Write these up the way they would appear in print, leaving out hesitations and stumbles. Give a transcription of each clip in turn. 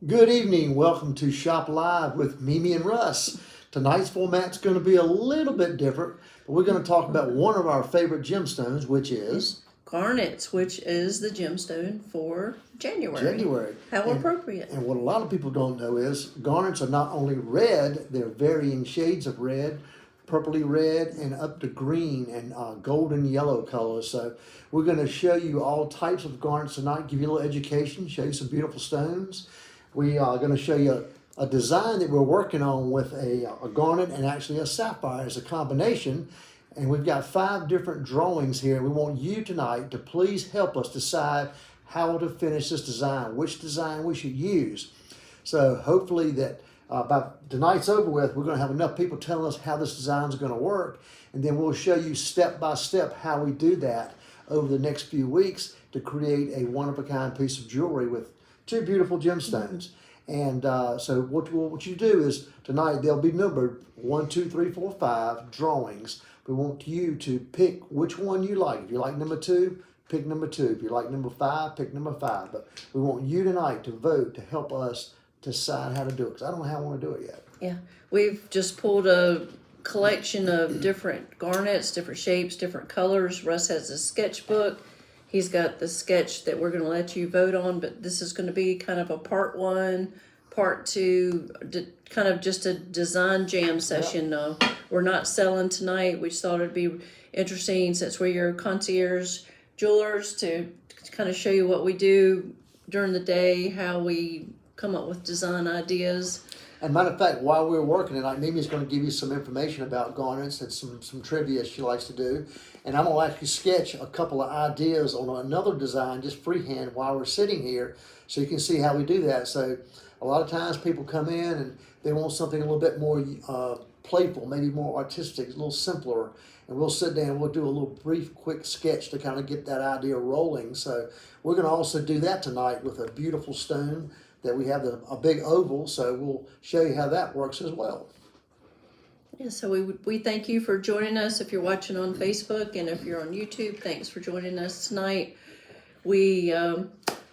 Good evening. Welcome to Shop Live with Mimi and Russ. Tonight's format's going to be a little bit different, but we're going to talk about one of our favorite gemstones, which is Garnets, which is the gemstone for January. How appropriate. And what a lot of people don't know is garnets are not only red, they're varying shades of red, purpley red, and up to green and golden yellow colors. So we're going to show you all types of garnets tonight, give you a little education, show you some beautiful stones. We are going to show you a design that we're working on with a garnet and actually a sapphire as a combination. And we've got 5 different drawings here. We want you tonight to please help us decide how to finish this design, which design we should use. So hopefully that by tonight's over with, we're going to have enough people telling us how this design is going to work. And then we'll show you step by step how we do that over the next few weeks to create a one-of-a-kind piece of jewelry with 2 beautiful gemstones. And so what you do is tonight they'll be numbered 1, 2, 3, 4, 5 drawings. We want you to pick which one you like. If you like number 2, pick number 2. If you like number 5, pick number 5. But we want you tonight to vote to help us decide how to do it, because I don't know how I want to do it yet. Yeah, we've just pulled a collection of different garnets, different shapes, different colors. Russ has a sketchbook. He's got the sketch that we're going to let you vote on, but this is going to be kind of a part 1, part 2, kind of just a design jam session. We're not selling tonight. We just thought it'd be interesting, since we're your concierge jewelers, to kind of show you what we do during the day, how we come up with design ideas. And matter of fact, while we're working tonight, Mimi's going to give you some information about garnets and some trivia she likes to do. And I'm going to actually sketch a couple of ideas on another design, just freehand, while we're sitting here, so you can see how we do that. So a lot of times people come in and they want something a little bit more playful, maybe more artistic, a little simpler. And we'll sit down and we'll do a little brief, quick sketch to kind of get that idea rolling. So we're going to also do that tonight with a beautiful stone that we have a big oval, so we'll show you how that works as well. Yeah, so we thank you for joining us. If you're watching on Facebook and if you're on YouTube, thanks for joining us tonight. We're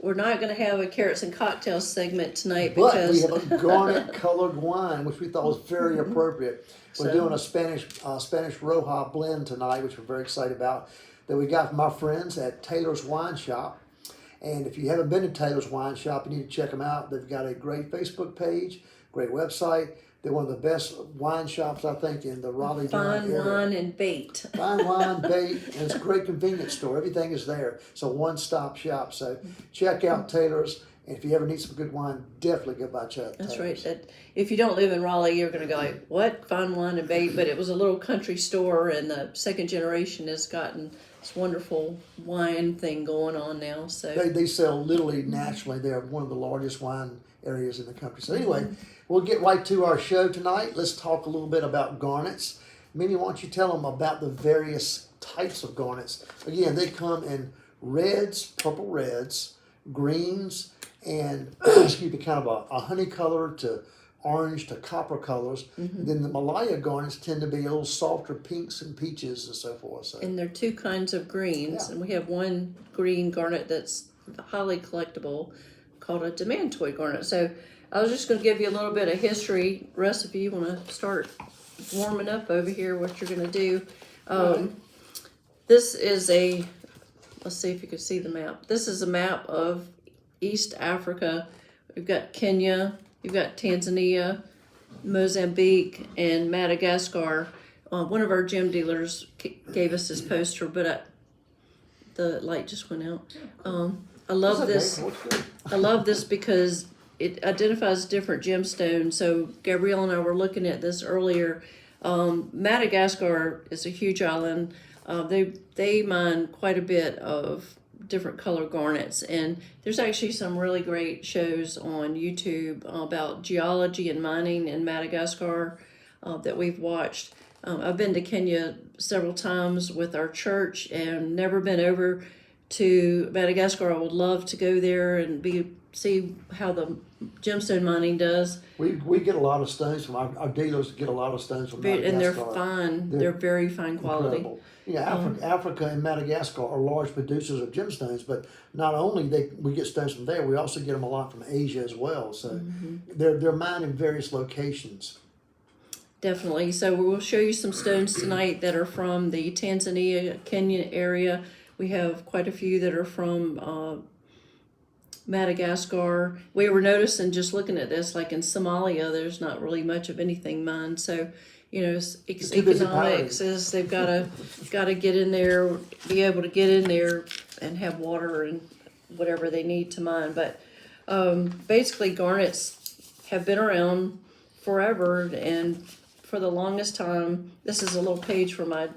not going to have a carrots and cocktails segment tonight, but because we have a garnet colored wine, which we thought was very appropriate. We're doing a Spanish Roja blend tonight, which we're very excited about, that we got from our friends at Taylor's Wine Shop. And if you haven't been to Taylor's Wine Shop, you need to check them out. They've got a great Facebook page, great website. They're one of the best wine shops, I think, in the Raleigh area. Fine wine and bait. Fine wine, bait, and it's a great convenience store. Everything is there. It's a one-stop shop. So check out Taylor's. And if you ever need some good wine, definitely go by Taylor's. That's right. If you don't live in Raleigh, you're going to go like, what? Fine wine and bait? But it was a little country store, and the second generation has gotten this wonderful wine thing going on now. So they sell literally nationally. They're one of the largest wine areas in the country. So anyway, we'll get right to our show tonight. Let's talk a little bit about garnets. Mimi, why don't you tell them about the various types of garnets? Again, they come in reds, purple reds, greens, and excuse me, kind of a honey color to orange to copper colors. Then the Malaya garnets tend to be a little softer pinks and peaches and so forth. So. And there are 2 kinds of greens, and we have one green garnet that's highly collectible called a demantoid garnet. So I was just going to give you a little bit of history. Russ, if you want to start warming up over here, what you're going to do. This is let's see if you can see the map. This is a map of East Africa. We've got Kenya, you've got Tanzania, Mozambique, and Madagascar. One of our gem dealers gave us this poster, but the light just went out. I love this. I love this because it identifies different gemstones. So Gabrielle and I were looking at this earlier. Madagascar is a huge island. They mine quite a bit of different color garnets, and there's actually some really great shows on YouTube about geology and mining in Madagascar that we've watched. I've been to Kenya several times with our church and never been over to Madagascar. I would love to go there and be see how the gemstone mining does. We get a lot of stones from our dealers get a lot of stones from Madagascar. And they're fine. They're very fine quality. Incredible. Yeah, Africa and Madagascar are large producers of gemstones, but not only we get stones from there, we also get them a lot from Asia as well. So they're mined in various locations. Definitely. So we'll show you some stones tonight that are from the Tanzania, Kenya area. We have quite a few that are from Madagascar. We were noticing just looking at this, like in Somalia, there's not really much of anything mined. So, economics is they've got to get in there, be able to get in there and have water and whatever they need to mine. But basically, garnets have been around forever, and for the longest time, this is a little page from my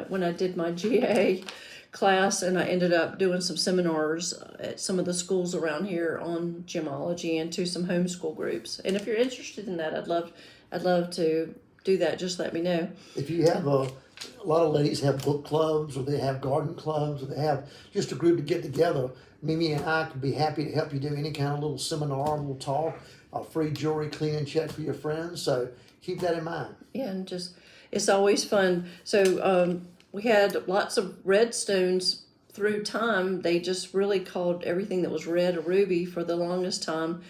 when I did my GA class, and I ended up doing some seminars at some of the schools around here on gemology and to some homeschool groups. And if you're interested in that, I'd love to do that. Just let me know. If you have a lot of ladies have book clubs, or they have garden clubs, or they have just a group to get together, Mimi and I could be happy to help you do any kind of little seminar, little talk, a free jewelry cleaning check for your friends. So keep that in mind. Yeah, and just it's always fun. So we had lots of red stones through time. They just really called everything that was red a ruby for the longest time.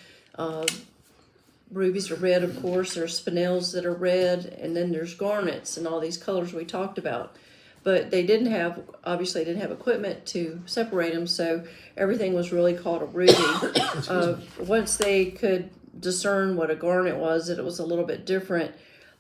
Rubies are red, of course. There's spinels that are red, and then there's garnets and all these colors we talked about. But they didn't have equipment to separate them, so everything was really called a ruby. Once they could discern what a garnet was, that it was a little bit different,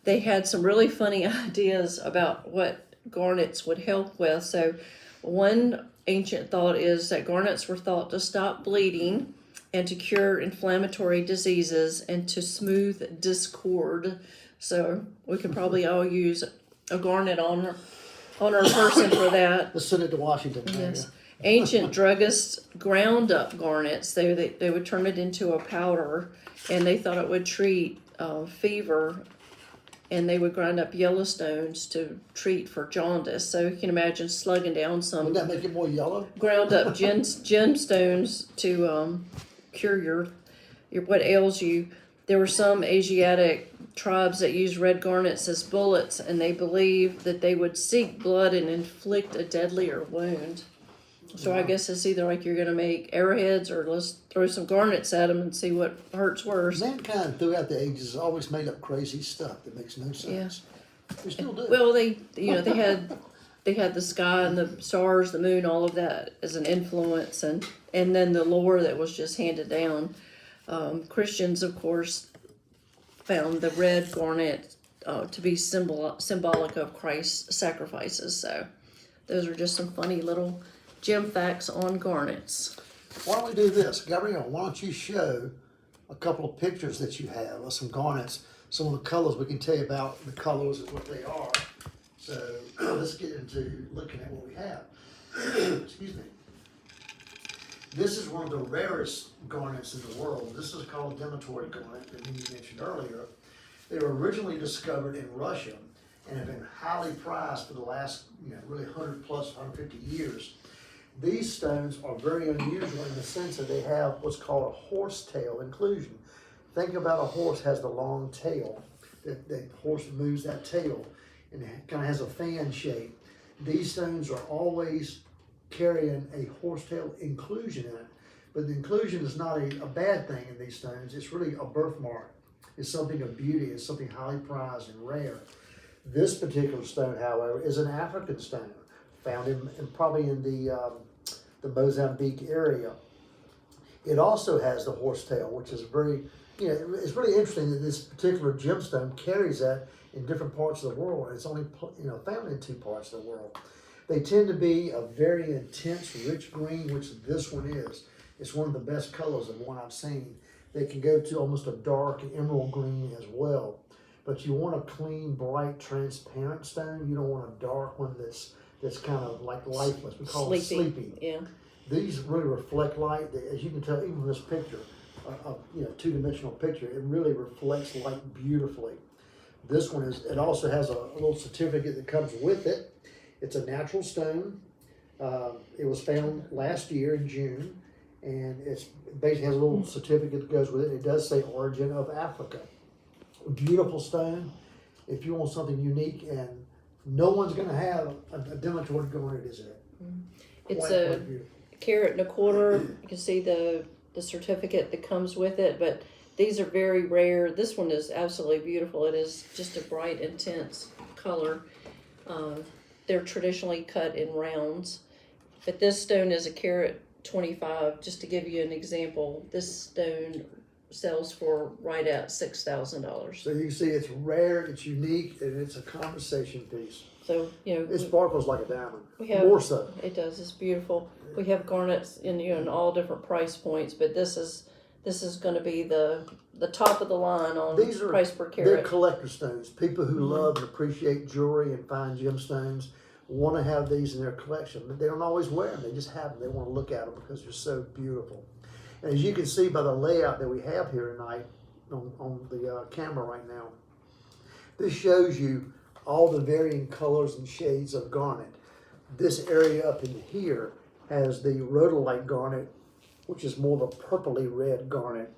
they had some really funny ideas about what garnets would help with. So one ancient thought is that garnets were thought to stop bleeding and to cure inflammatory diseases and to smooth discord. So we could probably all use a garnet on our person for that. Let's send it to Washington. Yes. Ancient druggists ground up garnets. They would turn it into a powder, and they thought it would treat fever. And they would grind up yellow stones to treat for jaundice. So you can imagine slugging down some. Would that make it more yellow? Ground up gemstones to cure your what ails you. There were some Asiatic tribes that used red garnets as bullets, and they believed that they would seek blood and inflict a deadlier wound. So I guess it's either like you're going to make arrowheads, or let's throw some garnets at them and see what hurts worse. Mankind throughout the ages has always made up crazy stuff that makes no sense. Yeah. We still do. Well, they had the sky and the stars, the moon, all of that as an influence, and then the lore that was just handed down. Christians, of course, found the red garnet to be symbolic of Christ's sacrifices. So those are just some funny little gem facts on garnets. Why don't we do this? Gabrielle, why don't you show a couple of pictures that you have of some garnets, some of the colors. We can tell you about the colors and what they are. So let's get into looking at what we have. Excuse me. This is one of the rarest garnets in the world. This is called a dematory garnet that you mentioned earlier. They were originally discovered in Russia and have been highly prized for the last, really 100 plus, 150 years. These stones are very unusual in the sense that they have what's called a horsetail inclusion. Think about a horse has the long tail. The horse moves that tail and it kind of has a fan shape. These stones are always carrying a horsetail inclusion in it, but the inclusion is not a bad thing in these stones. It's really a birthmark. It's something of beauty. It's something highly prized and rare. This particular stone, however, is an African stone found in probably in the Mozambique area. It also has the horsetail, which is very, it's really interesting that this particular gemstone carries that in different parts of the world. It's only, found in 2 parts of the world. They tend to be a very intense, rich green, which this one is. It's one of the best colors of one I've seen. They can go to almost a dark emerald green as well. But you want a clean, bright, transparent stone. You don't want a dark one that's kind of like lifeless. We call it sleepy. Yeah. These really reflect light. As you can tell, even from this picture, a 2-dimensional picture, it really reflects light beautifully. This one it also has a little certificate that comes with it. It's a natural stone. It was found last year in June, and it's basically has a little certificate that goes with it. It does say origin of Africa. Beautiful stone. If you want something unique, and no one's going to have a demonstrated garnet, is it? It's a carat and a quarter. You can see the certificate that comes with it, but these are very rare. This one is absolutely beautiful. It is just a bright, intense color. They're traditionally cut in rounds, but this stone is a carat 25. Just to give you an example, this stone sells for right at $6,000. So you can see it's rare, it's unique, and it's a conversation piece. So, you know, It sparkles like a diamond. we have, More so. it does. It's beautiful. We have garnets in, you know, in all different price points, but this is going to be the top of the line on These are price per They're carat. collector stones. People who love and appreciate jewelry and fine gemstones want to have these in their collection, but they don't always wear them. They just have them. They want to look at them because they're so beautiful. And as you can see by the layout that we have here tonight on the camera right now, this shows you all the varying colors and shades of garnet. This area up in here has the rhodolite garnet, which is more the purpley red garnet.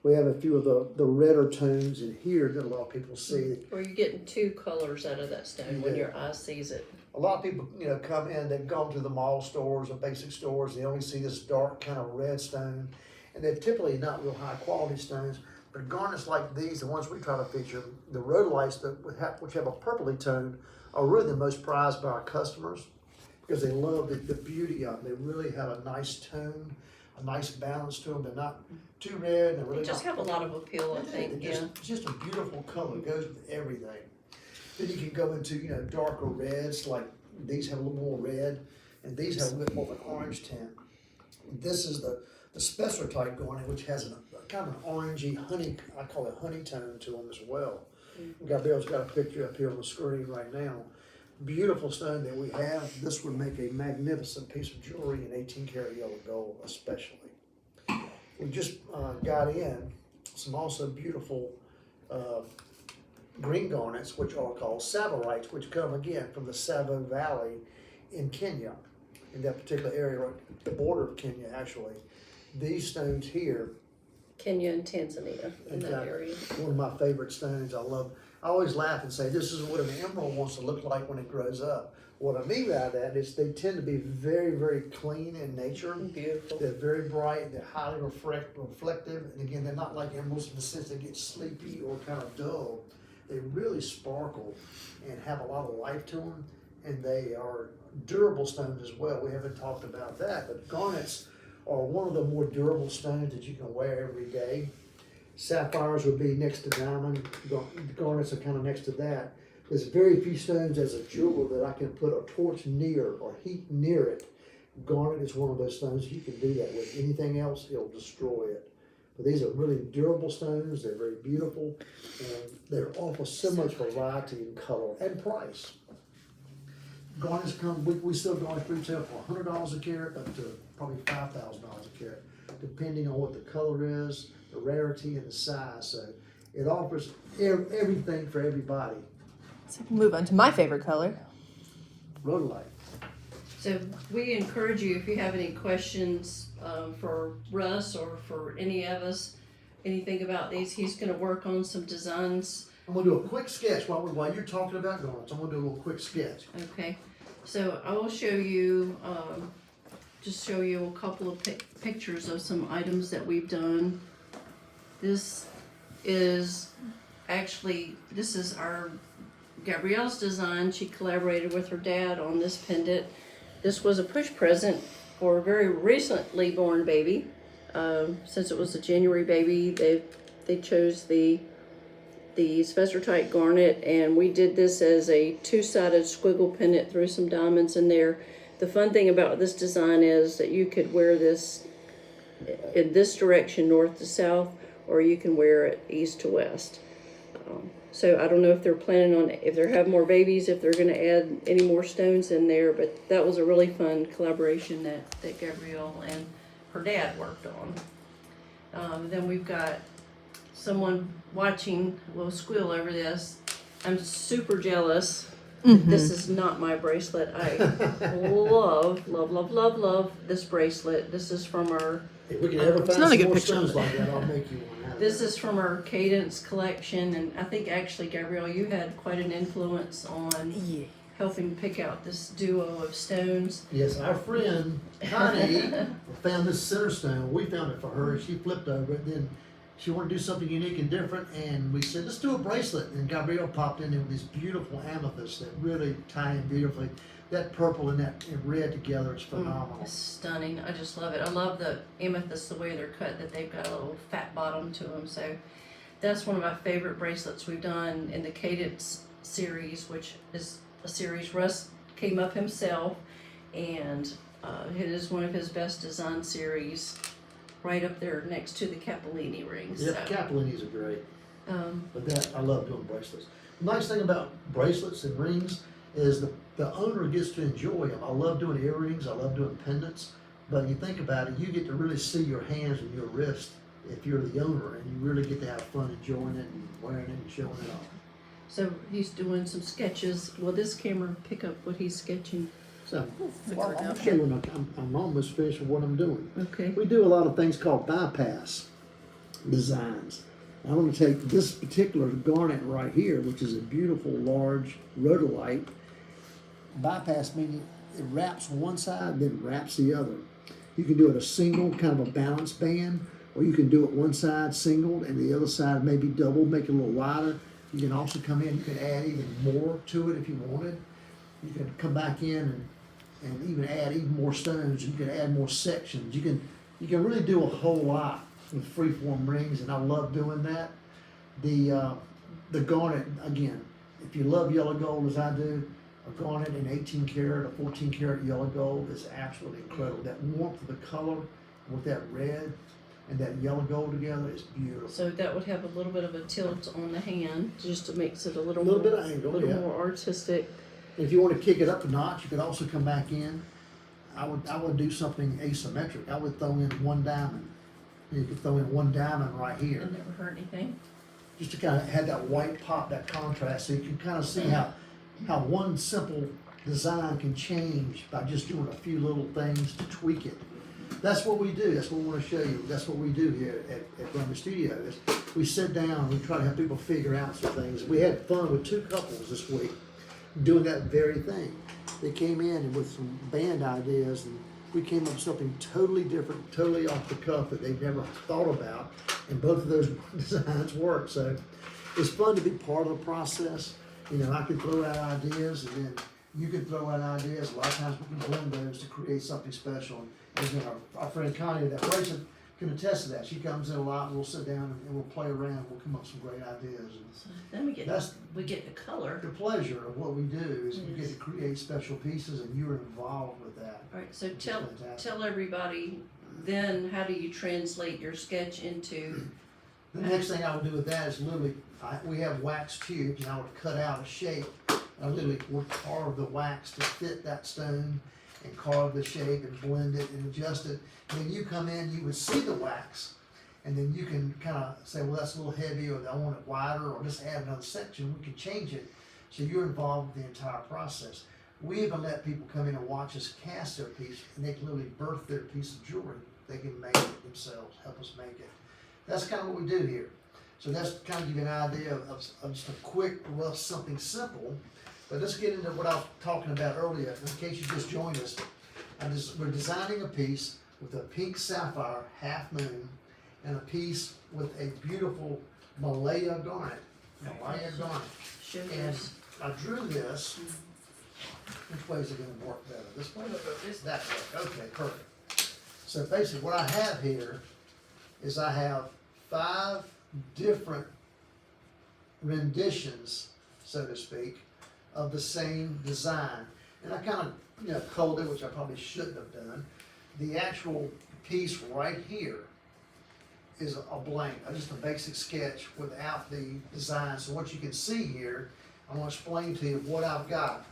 We have a few of the redder tones in here that a lot of people see. Where you're getting two colors out of that stone when your eye sees it. A lot of people, you know, come in, they've gone to the mall stores or basic stores, they only see this dark kind of red stone, and they're typically not real high quality stones. But garnets like these, the ones we try to feature, the rhodolites which have a purpley tone, are really the most prized by our customers because they love the beauty of them. They really have a nice tone, a nice balance to them. They're not too red. They're really They just have a lot of appeal, I think. It's just a beautiful color. It goes with everything. Then you can go into, you know, darker reds, like these have a little more red, and these have a little more of an orange tint. This is the spessartite garnet, which has a kind of an orangey honey, I call it honey tone to them as well. Gabrielle's got a picture up here on the screen right now. Beautiful stone that we have. This would make a magnificent piece of jewelry in 18 karat yellow gold, especially. We just got in some also beautiful green garnets, which are called savorites, which come again from the Savo Valley in Kenya, in that particular area, right, the border of Kenya actually. These stones here, Kenya and Tanzania in that area. one of my favorite stones. I always laugh and say, this is what an emerald wants to look like when it grows up. What I mean by that is they tend to be very, very clean in nature. Beautiful. They're very bright, they're highly reflective, and again, they're not like emeralds in the sense they get sleepy or kind of dull. They really sparkle and have a lot of life to them, and they are durable stones as well. We haven't talked about that, but garnets are one of the more durable stones that you can wear every day. Sapphires would be next to diamond. Garnets are kind of next to that. There's very few stones as a jeweler that I can put a torch near or heat near it. Garnet is one of those stones you can do that with. Anything else, it'll destroy it. But these are really durable stones. They're very beautiful, and they offer so much variety in color and price. Garnets come, we sell garnets retail for $100 a carat up to probably $5,000 a carat, depending on what the color is, the rarity, and the size. So it offers everything for everybody. So move on to my favorite color. Rhodolite. So we encourage you, if you have any questions for Russ or for any of us, anything about these, he's going to work on some designs. I'm going to do a quick sketch while you're talking about garnets. I'm going to do a little quick sketch. Okay, so I will show you, just show you a couple of pictures of some items that we've done. This is our Gabrielle's design. She collaborated with her dad on this pendant. This was a push present for a very recently born baby. Since it was a January baby, they chose the spessartite garnet, and we did this as a two-sided squiggle pendant, threw some diamonds in there. The fun thing about this design is that you could wear this in this direction, north to south, or you can wear it east to west. So I don't know if they're planning on, if they have more babies, if they're going to add any more stones in there, but that was a really fun collaboration that Gabrielle and her dad worked on. Then we've got someone watching, will squeal over this. I'm super jealous This is not my bracelet. I love this bracelet. This is from our If we can ever It's find not a some good more picture of stones it. like that, I'll make you one. Out of This that. is from our Cadence collection, and I think actually, Gabrielle, you had quite an influence on Yeah. helping pick out this duo of stones. Yes, our friend Connie found this center stone. We found it for her. She flipped over it. Then she wanted to do something unique and different, and we said, let's do a bracelet. And Gabrielle popped in there with these beautiful amethysts that really tie in beautifully. That purple and that red together is phenomenal. It's stunning. I just love it. I love the amethysts, the way they're cut, that they've got a little fat bottom to them. So that's one of my favorite bracelets we've done in the Cadence series, which is a series Russ came up himself, and it is one of his best design series, right up there next to the Capellini rings. Yep, So, Capellinis are great. um, But that, I love doing bracelets. The nice thing about bracelets and rings is the owner gets to enjoy them. I love doing earrings, I love doing pendants, but you think about it, you get to really see your hands and your wrist if you're the owner, and you really get to have fun enjoying it and wearing it and showing it off. so he's doing some sketches. Will this camera pick up what he's sketching? So, figure it I'll out. show you when I'm almost finished with what I'm doing. Okay. We do a lot of things called bypass designs. I want to take this particular garnet right here, which is a beautiful large rhodolite. Bypass meaning it wraps one side, then wraps the other. You can do it a single, kind of a balanced band, or you can do it one side singled and the other side maybe double, make it a little wider. You can also come in, you can add even more to it if you wanted. You can come back in and even add even more stones. You can add more sections. You can really do a whole lot with freeform rings, and I love doing that. The garnet, again, if you love yellow gold as I do, a garnet in 18 karat or 14 karat yellow gold is absolutely incredible. That warmth of the color with that red and that yellow gold together is beautiful. So that would have a little bit of a tilt on the hand, just to makes it a little Little more, bit of angle, little yeah. more artistic. If you want to kick it up a notch, you could also come back in. I would do something asymmetric. I would throw in one diamond. You could throw in one diamond right here, It never hurt anything. just to kind of have that white pop, that contrast, so you can kind of see how one simple design can change by just doing a few little things to tweak it. That's what we do. That's what we want to show you. That's what we do here at Garnet Studio. Is we sit down, we try to help people figure out some things. We had fun with two couples this week doing that very thing. They came in with some band ideas, and we came up with something totally different, totally off the cuff that they've never thought about, and both of those designs work. So it's fun to be part of the process. You know, I can throw out ideas, and then you can throw out ideas. A lot of times we can blend those to create something special. And again, our friend Connie, that bracelet, can attest to that. She comes in a lot, and we'll sit down and we'll play around. We'll come up with some great ideas. And So then we get the color. the pleasure of what we do is we get to create special pieces, and you're involved with that. All right, so Which is tell fantastic. everybody then, how do you translate your sketch into? The next thing I would do with that is literally, we have wax tubes, and I would cut out a shape. I literally would carve the wax to fit that stone, and carve the shape and blend it and adjust it. And then you come in, you would see the wax, and then you can kind of say, well, that's a little heavy, or I want it wider, or just add another section. We can change it, so you're involved with the entire process. We even let people come in and watch us cast their piece, and they can literally birth their piece of jewelry. They can make it themselves, help us make it. That's kind of what we do here. So that's kind of give you an idea of just a quick, rough, something simple. But let's get into what I was talking about earlier. In case you just joined us, we're designing a piece with a pink sapphire half moon and a piece with a beautiful Malaya garnet. Malaya garnet. Show And us. I drew this. Which way is it going to work better? This way or this? That way. Okay, perfect. So basically what I have here is I have 5 different renditions, so to speak, of the same design. And I kind of, colored it, which I probably shouldn't have done. The actual piece right here is a blank, just a basic sketch without the design. So what you can see here, I want to explain to you what I've got.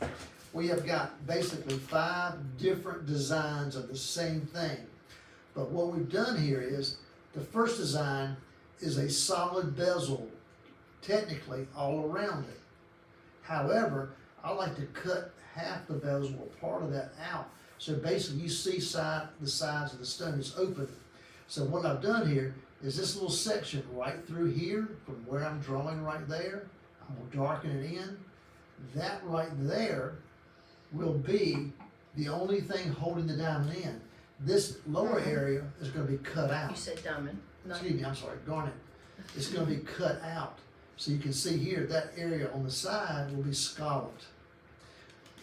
We have got basically 5 different designs of the same thing. But what we've done here is, the first design is a solid bezel, technically all around it. However, I like to cut half the bezel or part of that out. So basically you see the sides of the stone is open. So what I've done here is this little section right through here from where I'm drawing right there. I'm gonna darken it in. That right there will be the only thing holding the diamond in. This lower area is gonna be cut out. You said diamond. Excuse me, I'm sorry, garnet. It's gonna be cut out. So you can see here, that area on the side will be scalloped.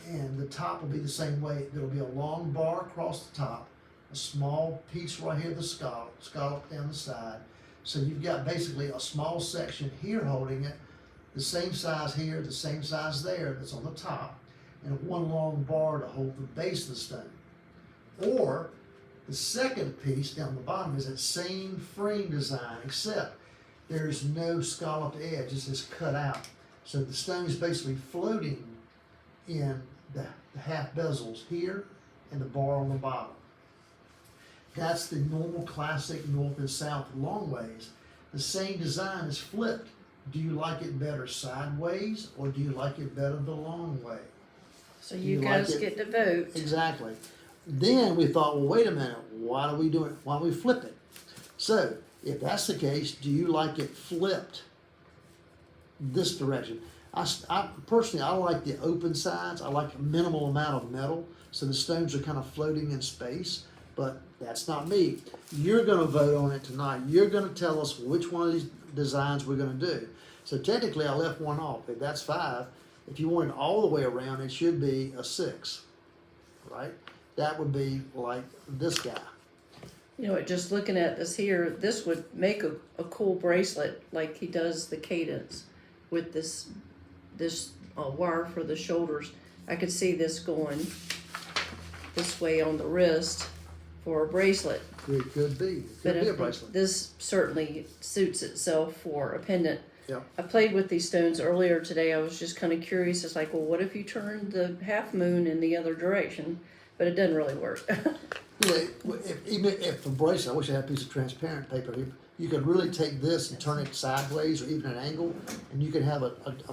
And the top will be the same way. There'll be a long bar across the top, a small piece right here, the scallop down the side. So you've got basically a small section here holding it, the same size here, the same size there that's on the top, and one long bar to hold the base of the stone. Or the second piece down the bottom is that same frame design, except there's no scalloped edge, it's just cut out. So the stone is basically floating in the half bezels here and the bar on the bottom. That's the normal classic north and south long ways. The same design is flipped. Do you like it better sideways or do you like it better the long way? So you You guys like it? get to vote. Exactly. Then we thought, well, wait a minute, why do we do it? Why don't we flip it? So if that's the case, do you like it flipped this direction? I personally, I like the open sides. I like a minimal amount of metal, so the stones are kind of floating in space, but that's not me. You're gonna vote on it tonight. You're gonna tell us which one of these designs we're gonna do. So technically I left one off. If that's 5, if you want it all the way around, it should be a 6, right? That would be like this guy. You know, just looking at this here, this would make a cool bracelet like he does the cadence with this wire for the shoulders. I could see this going this way on the wrist for a bracelet. It could be. It But could be I a think bracelet. this certainly suits itself for a pendant. Yeah. I played with these stones earlier today. I was just kind of curious. It's like, well, what if you turned the half moon in the other direction? But it doesn't really work. Yeah, even if the bracelet, I wish I had a piece of transparent paper here. You could really take this and turn it sideways or even an angle, and you could have a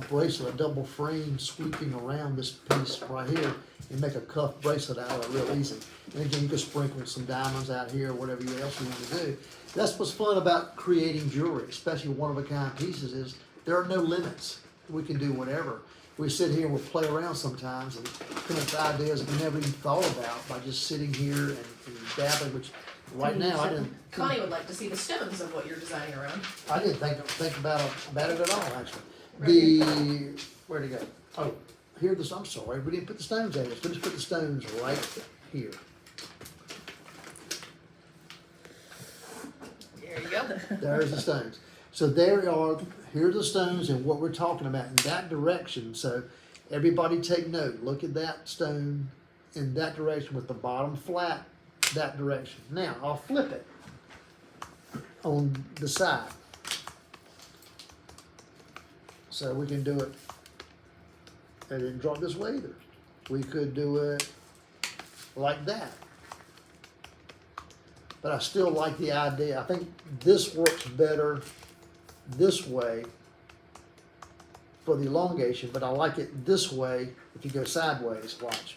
bracelet, a double frame sweeping around this piece right here and make a cuff bracelet out of it real easy. And again, you could sprinkle some diamonds out here or whatever else you want to do. That's what's fun about creating jewelry, especially one-of-a-kind pieces, is there are no limits. We can do whatever. We sit here and we'll play around sometimes and come up with ideas that we never even thought about by just sitting here and dabbling, which right now I didn't Connie would like to see the stones of what you're designing around. think about it at all, actually. Where'd it go? Oh, I'm sorry, we didn't put the stones in this. We just put the stones right here. There you go. There's the stones. So there are, here are the stones and what we're talking about in that direction. So everybody take note. Look at that stone in that direction with the bottom flat, that direction. Now, I'll flip it on the side. So we can do it. I didn't draw it this way either. We could do it like that. But I still like the idea. I think this works better this way for the elongation, but I like it this way if you go sideways. Watch.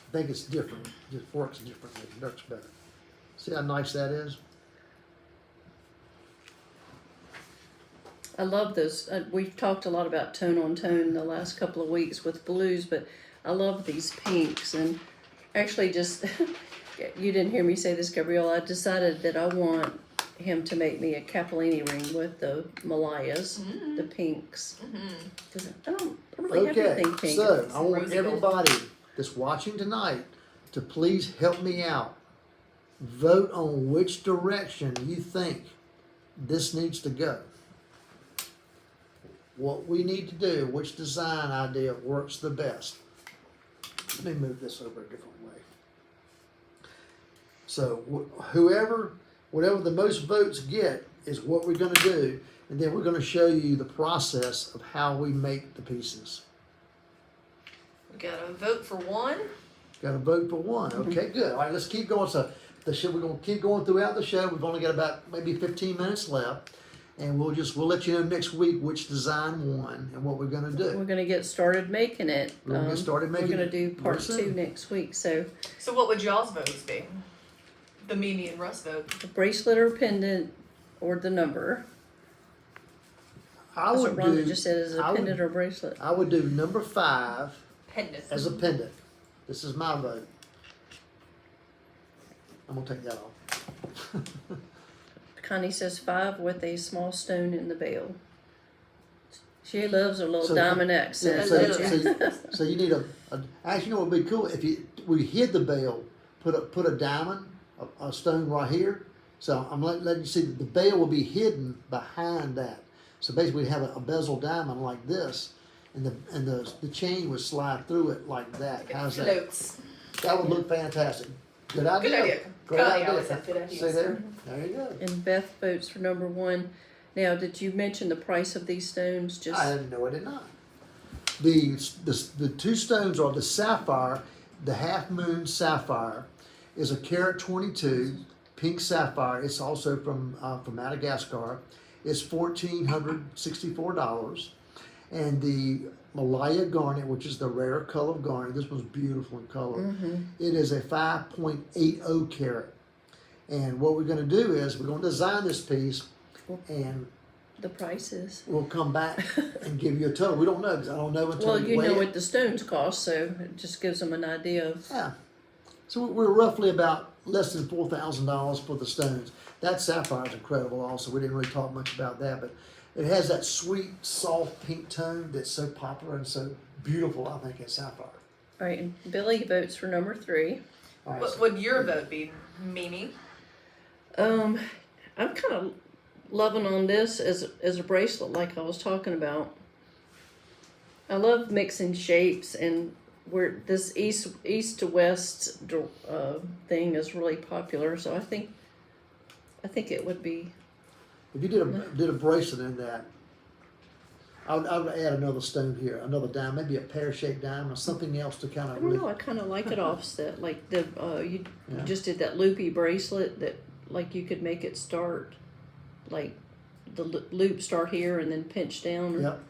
I think it's different. It just works differently. It works better. See how nice that is? I love those. We've talked a lot about tone on tone the last couple of weeks with blues, but I love these pinks. And actually just, you didn't hear me say this, Gabrielle, I decided that I want him to make me a capellini ring with the Malayas, the pinks. Because I don't really have Okay, anything pink. so I want rosy gold. everybody that's watching tonight to please help me out. Vote on which direction you think this needs to go. What we need to do, which design idea works the best. Let me move this over a different way. So whatever the most votes get is what we're going to do, and then we're going to show you the process of how we make the pieces. We gotta vote for one. Got to vote for one. Okay, good. All right, let's keep going. So the show, we're going to keep going throughout the show. We've only got about maybe 15 minutes left. and we'll let you know next week which design won and what we're gonna do. We're gonna get started making it. We're gonna get started making We're gonna it do part very 2 soon. next week. So So what would y'all's votes be? The Mimi and Russ vote. the bracelet or pendant or the number. I That's would what Rhonda do. just said, is a I would- pendant or bracelet. I would do number 5 Pendant. as a pendant. This is my vote. I'm gonna take that off. Connie says 5 with a small stone in the bell. She loves a little So- diamond Yeah, accent. so, doesn't she? so you need actually, you know what would be cool if we hid the bell, put a diamond, a stone right here. So I'm letting you see that the bell will be hidden behind that. So basically, we have a bezel diamond like this, and the chain would slide through it like that. It How's that? floats. That would look fantastic. Good idea. Good idea. Great Connie idea. always has good ideas. See there? There you go. And Beth votes for number 1. Now, did you mention the price of these stones? Just I didn't know I did not. The 2 stones are the sapphire, the half moon sapphire, is a carat 22, pink sapphire. It's also from Madagascar. It's $1,464, and the Malaya garnet, which is the rare color of garnet. This one's beautiful in color. It is a 5.80 carat. And what we're going to do is we're going to design this piece, and the prices. we'll come back and give you a total. We don't know because I don't know until Well, we you weigh know it. what the stones cost, so it just gives them an idea of. Yeah. So we're roughly about less than $4,000 for the stones. That sapphire is incredible also. We didn't really talk much about that, but it has that sweet, soft pink tone that's so popular and so beautiful, I think, in sapphire. All right, and Billy votes for number 3. All right, What so would your vote be, Mimi? I'm kind of loving on this as a bracelet, like I was talking about. I love mixing shapes, and where this east to west thing is really popular. So I think it would be. if you did a bracelet in that, I would add another stone here, another diamond, maybe a pear-shaped diamond or something else to kind I of don't really. know. I kind of like it offset, like the you Yeah. just did that loopy bracelet that like you could make it start, like the loop start here and then pinch down. Yep.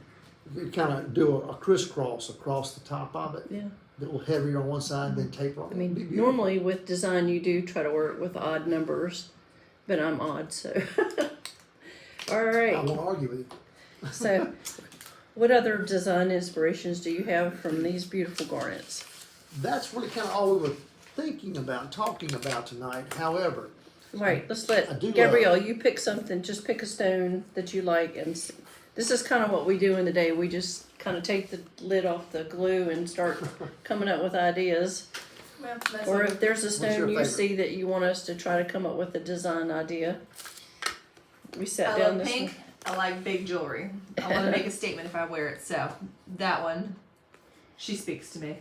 You kind of do a crisscross across the top of it. Yeah. A little heavier on one side, then taper off. I mean, It'd be beautiful. normally with design you do try to work with odd numbers, but I'm odd, so. All I right. won't argue with you. So, what other design inspirations do you have from these beautiful garnets? That's really kind of all we were thinking about, talking about tonight. However, Right. Let's I let do Gabrielle. You pick something. Just pick a stone that you like, and this is kind of what we do in the day. We just kind of take the lid off the glue and start coming up with ideas. Well, that's Or like- if there's a your stone you favorite? see that you want us to try to come up with a design idea. We sat I down love this pink. I like big jewelry. I want to make a statement if I wear it. So that one, she speaks to me.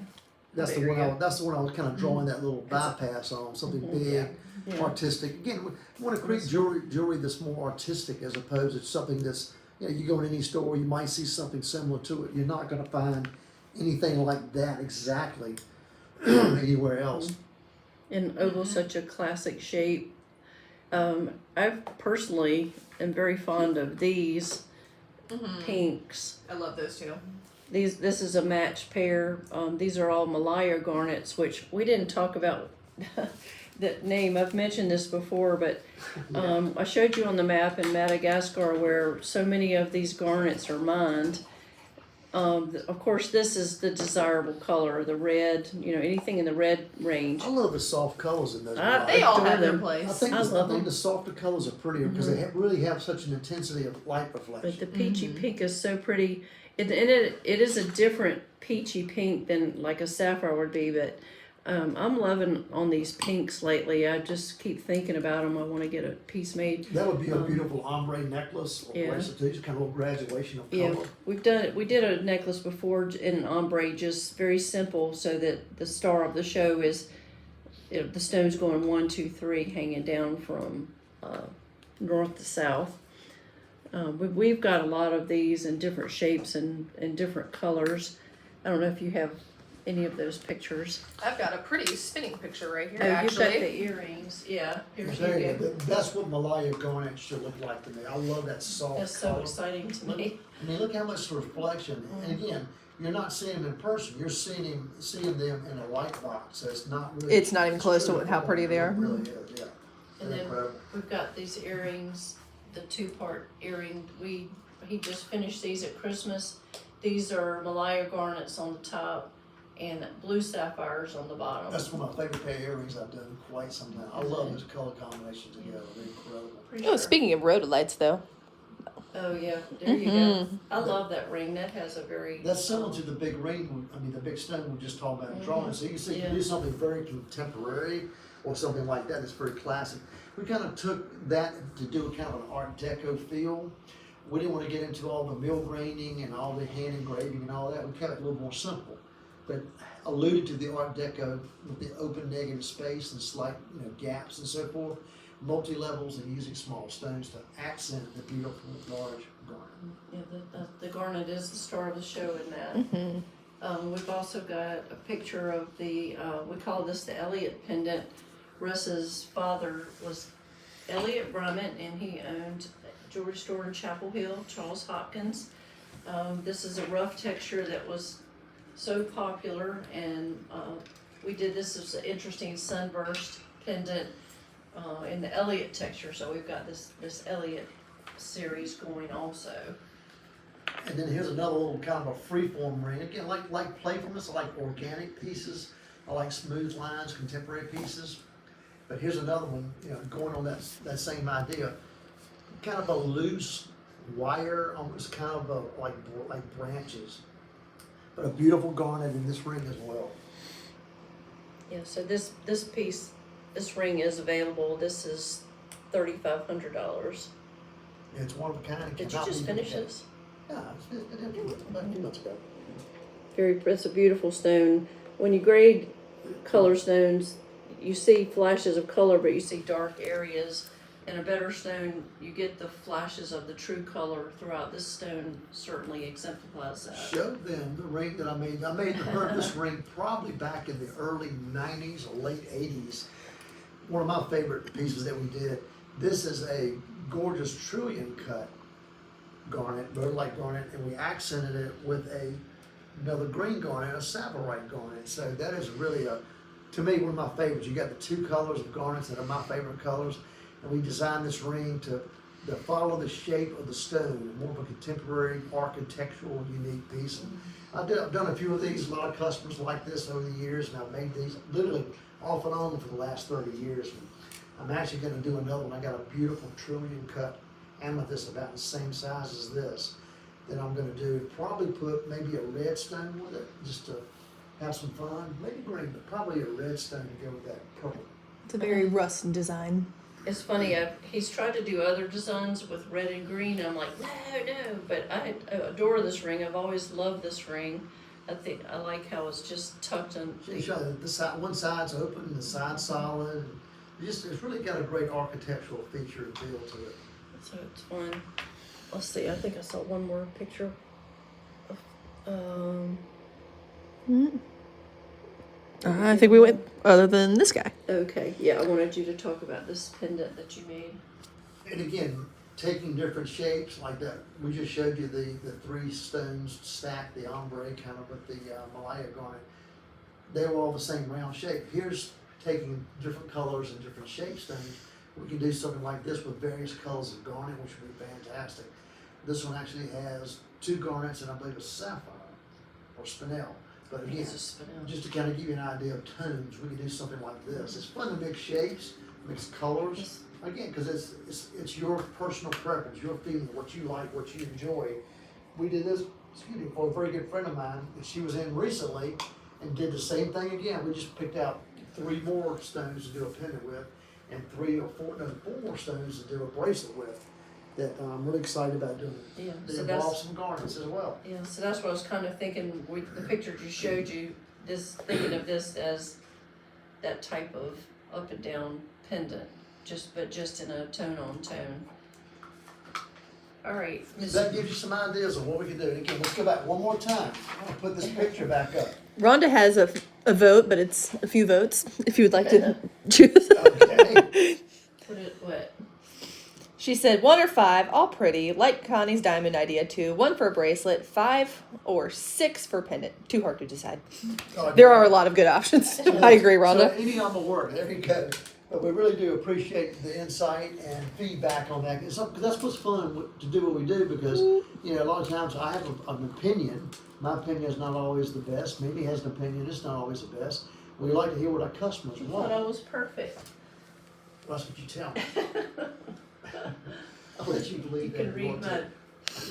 that's the There one. you go. That's the one I was kind of drawing that little bypass on, something big, Yeah. artistic. Again, we want to create jewelry that's more artistic as opposed to something that's. You go in any store, you might see something similar to it. You're not going to find anything like that exactly anywhere else. And oval's such a classic shape. I personally am very fond of these pinks. I love those two. This is a matched pair. These are all Malaya garnets, which we didn't talk about that name. I've mentioned this before, but I showed you on the map in Madagascar where so many of these garnets are mined. Of course, this is the desirable color, the red. Anything in the red range. I love the soft colors in those. They all adore have their them. place. I think, I the, love I think them. the softer colors are prettier because they really have such an intensity of light reflection. But the peachy pink is so pretty. It is a different peachy pink than like a sapphire would be, but I'm loving on these pinks lately. I just keep thinking about them. I want to get a piece made. That would be a beautiful ombre necklace or yeah. bracelet too, just kind of a little graduation of Yeah, color. we did a necklace before in an ombre, just very simple, so that the star of the show is the stones going 1, 2, 3, hanging down from north to south. We've got a lot of these in different shapes and different colors. I don't know if you have any of those pictures. I've got a pretty spinning picture right here, Oh, you've got actually. the earrings. Yeah, here's There you you go. go. That's what Malaya garnet should look like to me. I love that soft That's so color. exciting to me. I mean, look how much reflection. And again, you're not seeing them in person. You're seeing them in a light box. So it's not really. It's not even close to really how pretty they are. It really is, yeah. And then Incredible. we've got these earrings, the 2-part earring. He just finished these at Christmas. These are Malaya garnets on the top and blue sapphires on the bottom. That's one of my favorite pair of earrings I've done in quite some time. I love those color combinations together. They're incredible. Pretty Oh, sure. speaking of rhodolites, though. Oh yeah, there you go. I love that ring. That has a very. That's similar to the big ring, the big stone we just talked about drawing. So you can see you can do something very contemporary or something like that that's very classic. We kind of took that to do kind of an Art Deco feel. We didn't want to get into all the mill graining and all the hand engraving and all that. We kept it a little more simple, but alluded to the Art Deco with the open negative space and slight gaps and so forth, multi-levels, and using small stones to accent the beautiful large garnet. Yeah, the garnet is the star of the show in that. We've also got a picture of the, we call this the Elliott pendant. Russ's father was Elliott Brummett, and he owned a jewelry store in Chapel Hill, Charles Hopkins. This is a rough texture that was so popular, and we did this as an interesting sunburst pendant in the Elliott texture. So we've got this Elliott series going also. And then here's another little kind of a freeform ring. Again, like playfulness, I like organic pieces. I like smooth lines, contemporary pieces. But here's another one, going on that same idea. Kind of a loose wire, almost kind of like branches. But a beautiful garnet in this ring as well. Yeah, so this piece, this ring is available. This is $3,500. It's one of a kind. Did you just finish this? Yeah, it's It's a beautiful stone. When you grade color stones, you see flashes of color, but you see dark areas. In a better stone, you get the flashes of the true color throughout. This stone certainly exemplifies that. Show them the ring that I made. I made this ring probably back in the early 90s or late 80s. One of my favorite pieces that we did. This is a gorgeous trillion cut garnet, rhodolite garnet, and we accented it with another green garnet, a saphirite garnet. So that is really to me, one of my favorites. You got the two colors of garnets that are my favorite colors, and we designed this ring to follow the shape of the stone, more of a contemporary architectural unique piece. I've done a few of these. A lot of customers like this over the years, and I've made these literally off and on for the last 30 years. I'm actually going to do another one. I got a beautiful trillion cut amethyst about the same size as this that I'm going to do. Probably put maybe a red stone with it just to have some fun. Maybe green, but probably a red stone to go with that purple. It's a very Russ design. It's funny, he's tried to do other designs with red and green. I'm like, no, but I adore this ring. I've always loved this ring. I like how it's just tucked in. The side, one side's open, the side's solid. It's really got a great architectural feature and feel to it. So it's fun. Let's see, I think I saw one more picture. I think we went other than this guy. Okay, yeah, I wanted you to talk about this pendant that you made. And again, taking different shapes like that. We just showed you the three stones stacked, the ombre kind of with the Malaya garnet. They were all the same round shape. Here's taking different colors and different shape stones. We can do something like this with various colors of garnet, which would be fantastic. This one actually has two garnets and I believe a sapphire or spinel. But again, just to kind of give you an idea of tones, we can do something like this. It's fun to mix shapes, mix colors. Again, because it's your personal preference, your feeling, what you like, what you enjoy. We did this, for a very good friend of mine, and she was in recently and did the same thing again. We just picked out 3 more stones to do a pendant with, and 4 more stones to do a bracelet with. That I'm really excited about doing. Yeah, They so involve some garnets as well. Yeah, so that's what I was kind of thinking with the picture you showed you. Thinking of this as that type of up and down pendant, but just in a tone on tone. All right, That gives you some ideas of what we can do. And again, let's go back one more time. I'm gonna put this picture back up. Rhonda has a vote, but it's a few votes. If you would like to choose. Okay. Put it what? She said 1 or 5, all pretty. Like Connie's diamond idea too. 1 for a bracelet, 5 or 6 for pendant. Too hard to decide. There are a lot of good options. I agree, So Rhonda. any on the work, there you go. But we really do appreciate the insight and feedback on that. That's what's fun to do what we do because, you know, a lot of times I have an opinion. My opinion is not always the best. Mimi has an opinion, it's not always the best. We like to hear what our customers I want. thought I was perfect. That's what you tell me. I'll let you believe You that. can if you want to.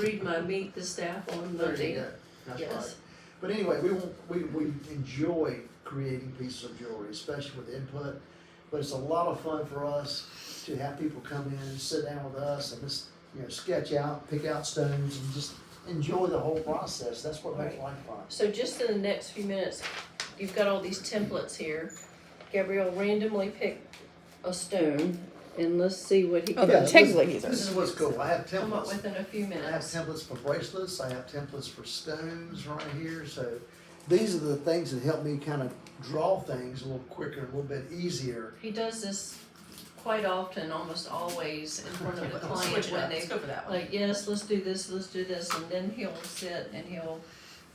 read my meet the staff on There Monday. you go. That's Yes. right. But anyway, we enjoy creating pieces of jewelry, especially with input. But it's a lot of fun for us to have people come in and sit down with us and just, you know, sketch out, pick out stones and just enjoy the whole process. That's what makes Right. life fun. So just in the next few minutes, you've got all these templates here. Gabrielle randomly picked a stone, and let's see what he Oh, can yeah. Technically, he's This is what's cool. I have come up templates. with in a few I have minutes. templates for bracelets. I have templates for stones right here. So these are the things that help me kind of draw things a little quicker, a little bit easier. He does this quite often, almost always, in front of the Let's switch client it when up. they, Let's go for that one. like, yes, let's do this, and then he'll sit and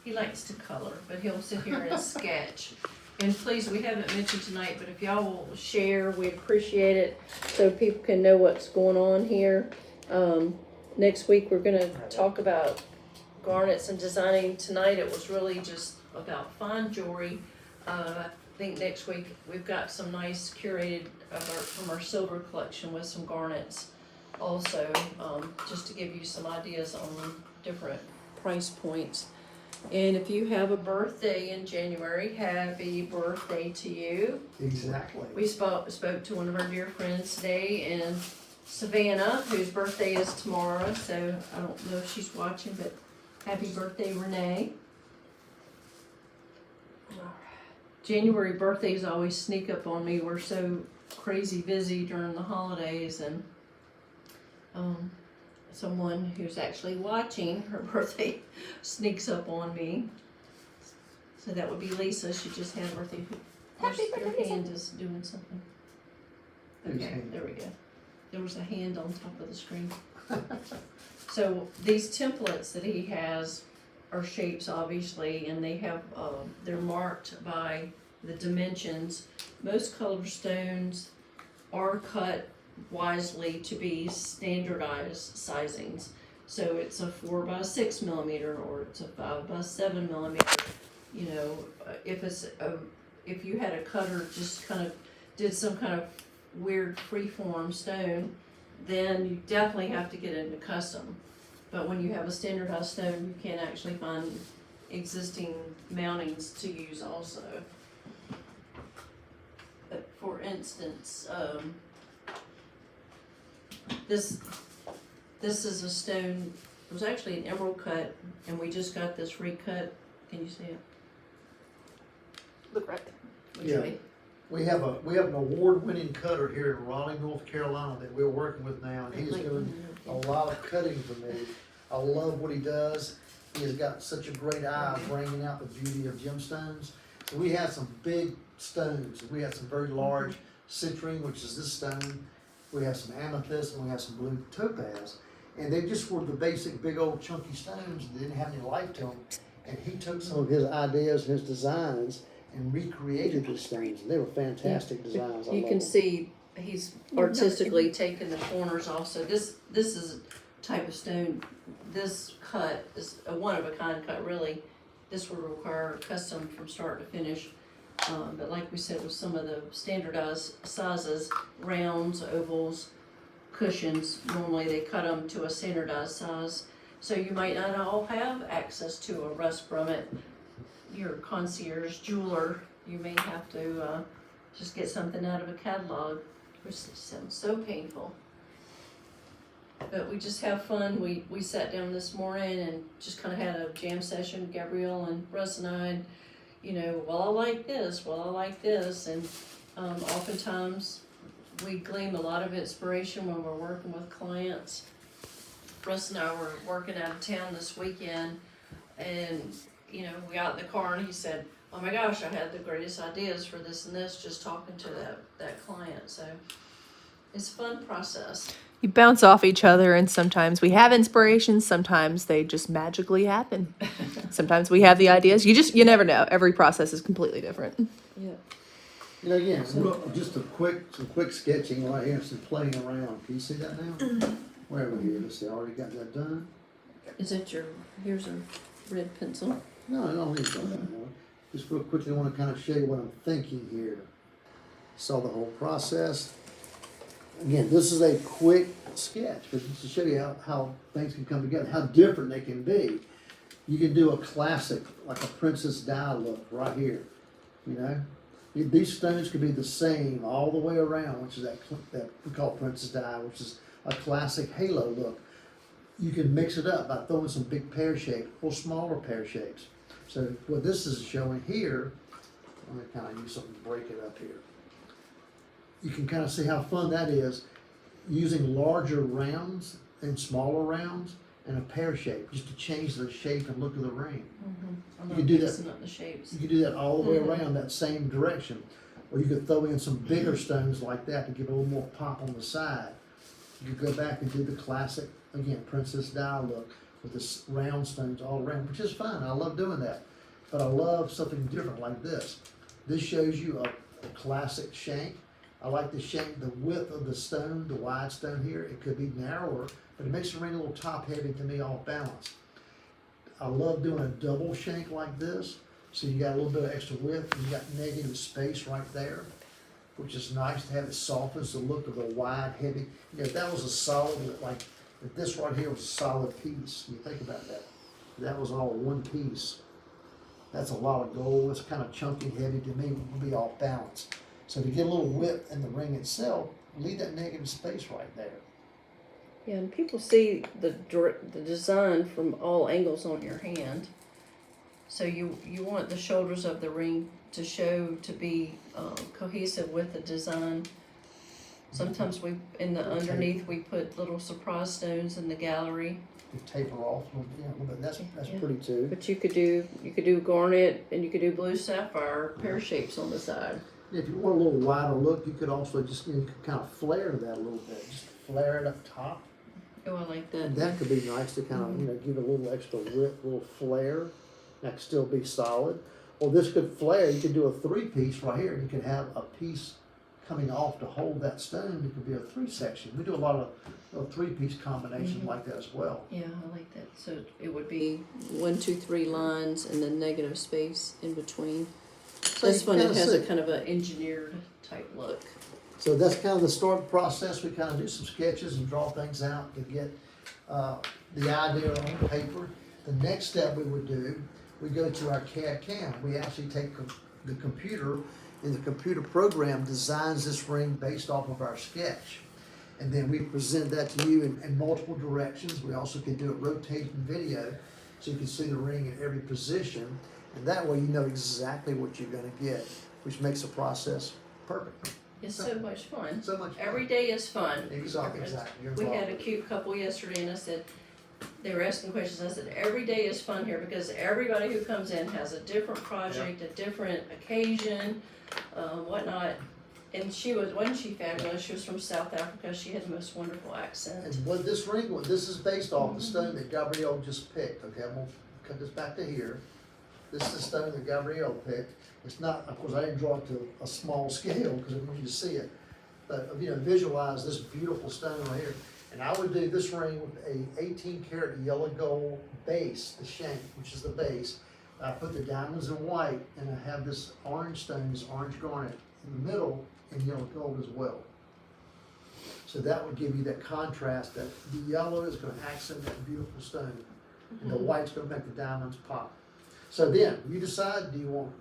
he likes to color, but he'll sit here and sketch. And please, we haven't mentioned tonight, but if y'all will share, we'd appreciate it, so people can know what's going on here. Next week, we're gonna talk about garnets and designing. Tonight, it was really just about fine jewelry. I think next week, we've got some nice curated from our silver collection with some garnets also, just to give you some ideas on different price points. And if you have a birthday in January, happy birthday to you. Exactly. We spoke to one of our dear friends today in Savannah, whose birthday is tomorrow, so I don't know if she's watching, but happy birthday, Renee. January birthdays always sneak up on me. We're so crazy busy during the holidays, and someone who's actually watching her birthday sneaks up on me. So that would be Lisa. She just had a birthday. Your hand is doing something. Whose Okay, hand? there we go. There was a hand on top of the screen. So these templates that he has are shapes, obviously, and they have they're marked by the dimensions. Most color stones are cut wisely to be standardized sizings. So it's a 4 by 6 millimeter, or it's a 5 by 7 millimeter. You know, if you had a cutter just kind of did some kind of weird freeform stone, then you definitely have to get into custom. But when you have a standardized stone, you can actually find existing mountings to use also. But for instance, this is a stone. It was actually an emerald cut, and we just got this recut. Can you see it? Look right. Which Yeah. way? We have an award-winning cutter here in Raleigh, North Carolina that we're working with now, and he's doing a lot of cutting for me. I love what he does. He has got such a great eye of bringing out the beauty of gemstones. So we have some big stones. We have some very large citrine, which is this stone. We have some amethyst, and we have some blue topaz. And they just were the basic big old chunky stones that didn't have any life to them. And he took some of his ideas, his designs, and recreated the stones. And they were fantastic designs. I You love can them. see he's artistically taken the corners off. So this is a type of stone. This cut is a one of a kind cut, really. This would require custom from start to finish. But like we said, with some of the standardized sizes, rounds, ovals, cushions, normally they cut them to a standardized size. So you might not all have access to a Russ Brummett. Your concierge jeweler, you may have to just get something out of a catalog, which sounds so painful. But we just have fun. We sat down this morning and just kind of had a jam session, Gabrielle and Russ and I, and, you know, well, I like this, and oftentimes we glean a lot of inspiration when we're working with clients. Russ and I were working out of town this weekend, and, you know, we got in the car and he said, oh my gosh, I had the greatest ideas for this and this just talking to that client. So it's a fun process. You bounce off each other, and sometimes we have inspirations, sometimes they just magically happen. Sometimes we have the ideas. You never know. Every process is completely different. Yeah. You know, again, just some quick sketching right here, some playing around. Can you see that now? Where are we here? Let's see, I already got that done. Is it here's a red pencil. No, I don't need that one. Just real quickly, I want to kind of show you what I'm thinking here. Saw the whole process. Again, this is a quick sketch, but just to show you how things can come together, how different they can be. You can do a classic, like a Princess Di look right here, you know? These stones could be the same all the way around, which is that we call Princess Di, which is a classic halo look. You can mix it up by throwing some big pear shapes or smaller pear shapes. So what this is showing here, let me kind of use something to break it up here. You can kind of see how fun that is, using larger rounds and smaller rounds and a pear shape, just to change the shape and look of the ring. I'm You not could do that. mixing up the shapes. You could do that all the way around that same direction. Or you could throw in some bigger stones like that to give it a little more pop on the side. You could go back and do the classic, again, Princess Di look with the round stones all around, which is fine. I love doing that. But I love something different like this. This shows you a classic shank. I like the shank, the width of the stone, the wide stone here. It could be narrower, but it makes the ring a little top heavy to me, off balance. I love doing a double shank like this. So you got a little bit of extra width, and you got negative space right there, which is nice to have. It softens the look of the wide, heavy. You know, if that was a solid, like if this right here was a solid piece, you think about that. If that was all one piece. That's a lot of gold. It's kind of chunky, heavy to me. It would be off balance. So to get a little width in the ring itself, leave that negative space right there. Yeah, and people see the design from all angles on your hand. So you want the shoulders of the ring to be cohesive with the design. Sometimes underneath we put little surprise stones in the gallery. You taper off a little bit. That's pretty too. But you could do garnet and you could do blue sapphire pear shapes on the side. If you want a little wider look, you could also just you could kind of flare that a little bit. Just flare it up top. Oh, I like that. And that could be nice to kind of give it a little extra width, a little flare. That could still be solid. Or this could flare. You could do a 3-piece right here. You could have a piece coming off to hold that stone. It could be a 3-section. We do a lot of 3-piece combinations like that as well. Yeah, I like that. So it would be 1, 2, 3 lines and then negative space in between. So this one, it has a kind of an engineered type look. So that's kind of the start process. We kind of do some sketches and draw things out to get the idea on paper. The next step we would do, we go to our CAD/CAM. We actually take the computer, and the computer program designs this ring based off of our sketch. And then we present that to you in multiple directions. We also can do it rotating video, so you can see the ring in every position. And that way you know exactly what you're going to get, which makes the process perfect. It's so much fun. So much fun. Every day is fun. Exactly. We had a cute couple yesterday, and I said, they were asking questions. I said, every day is fun here because everybody who comes in has a different project, a different occasion, whatnot. And wasn't she fabulous? She was from South Africa. She had the most wonderful accent. And what this is based off the stone that Gabrielle just picked. Okay, I'm gonna cut this back to here. This is the stone that Gabrielle picked. It's not, of course, I didn't draw it to a small scale because I want you to see it. But visualize this beautiful stone right here. And I would do this ring with a 18-karat yellow gold base, the shank, which is the base. I put the diamonds in white, and I have this orange stone, this orange garnet in the middle, and yellow gold as well. So that would give you that contrast. That the yellow is going to accent that beautiful stone, and the white's going to make the diamonds pop. So then you decide: do you want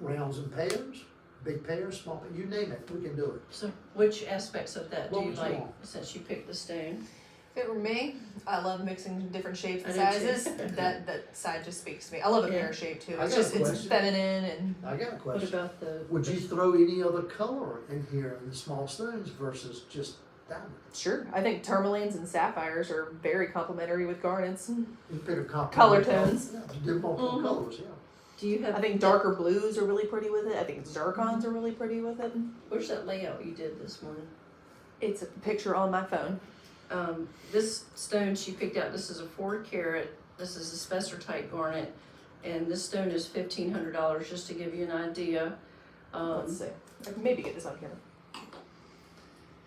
rounds and pairs, big pairs, small pairs? You name it, we can do it. So which aspects of that do What you would you like, want? since you picked the stone? If it were me, I love mixing different shapes and I do too. sizes. That side just speaks to me. I love a pear shape too. I It's got a just it's question. feminine and I got a What question. about the? Would you throw any other color in here in the small stones versus just diamond? sure. I think tourmalines and sapphires are very complementary with garnets. You pick a Color complementary tones. Yeah, you do multiple colors, yeah. Do you have? I think darker blues are really pretty with it. I think zircons are really pretty with it. Where's that layout you did this morning? It's a picture on my phone. This stone she picked out. This is a 4 carat. This is a spessartite garnet, and this stone is $1,500. Just to give you an idea. Let's see. I can maybe get this on here.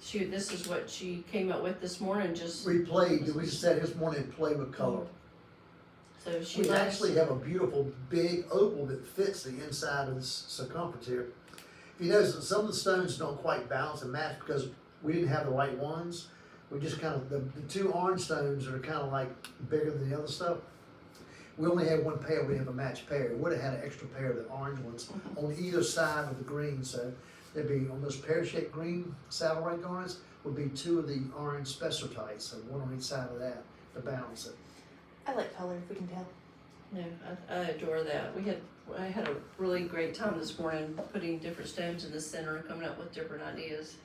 Shoot, this is what she came up with this morning. We just said this morning, play with color. So she We loves- actually have a beautiful big opal that fits the inside of this circumference here. If you notice, some of the stones don't quite balance and match because we didn't have the right ones. We just kind of, the 2 orange stones are kind of like bigger than the other stuff. We only had 1 pair, we didn't have a matched pair. We would have had an extra pair of the orange ones on either side of the green, so there'd be on those pear-shaped green satellite garnets would be 2 of the orange spessartites, so 1 on each side of that to balance it. I like color, if we can tell. No, I adore that. I had a really great time this morning putting different stones in the center and coming up with different ideas.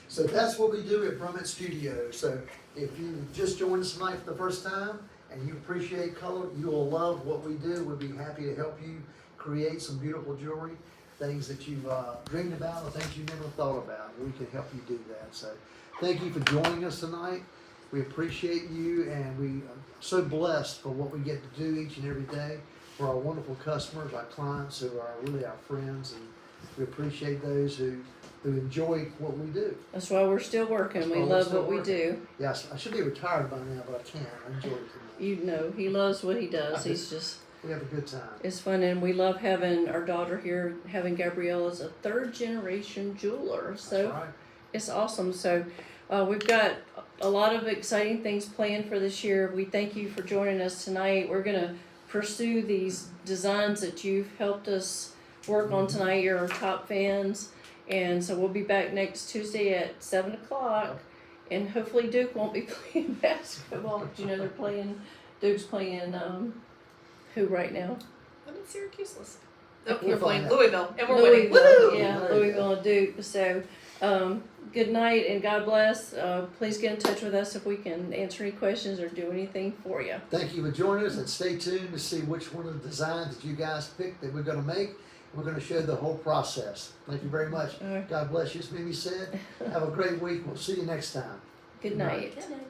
So that's what we do at Brummett Studio. So if you just joined us tonight for the first time and you appreciate color, you will love what we do. We'll be happy to help you create some beautiful jewelry, things that you've dreamed about or things you never thought about. We can help you do that. So thank you for joining us tonight. We appreciate you, and we are so blessed for what we get to do each and every day for our wonderful customers, our clients who are really our friends, and we appreciate those who enjoy what we do. That's why we're still working. That's We why we're love still what we working. do. Yes, I should be retired by now, but I can't. I enjoy it too much. You know, he loves what he does. He's just, We have a good time. it's fun, and we love having our daughter here, having Gabrielle as a 3rd generation jeweler. So That's right. it's awesome. So we've got a lot of exciting things planned for this year. We thank you for joining us tonight. We're going to pursue these designs that you've helped us work on tonight. You're our top fans. And so we'll be back next Tuesday at 7 o'clock. And hopefully Duke won't be playing basketball. Do you know Duke's playing who right now? I'm in Syracuse. We'll We're playing find out. Louisville, and we're winning. Louisville, Woo! yeah, There you Louisville and Duke. So, good night and God bless. Please get in touch with us if we can answer any questions or do anything for you. Thank you for joining us, and stay tuned to see which one of the designs that you guys picked that we're going to make. We're going to show the whole process. Thank you very much. All right. God bless you, as Mimi said. Have a great week. We'll see you next time. Good Good night. Good night.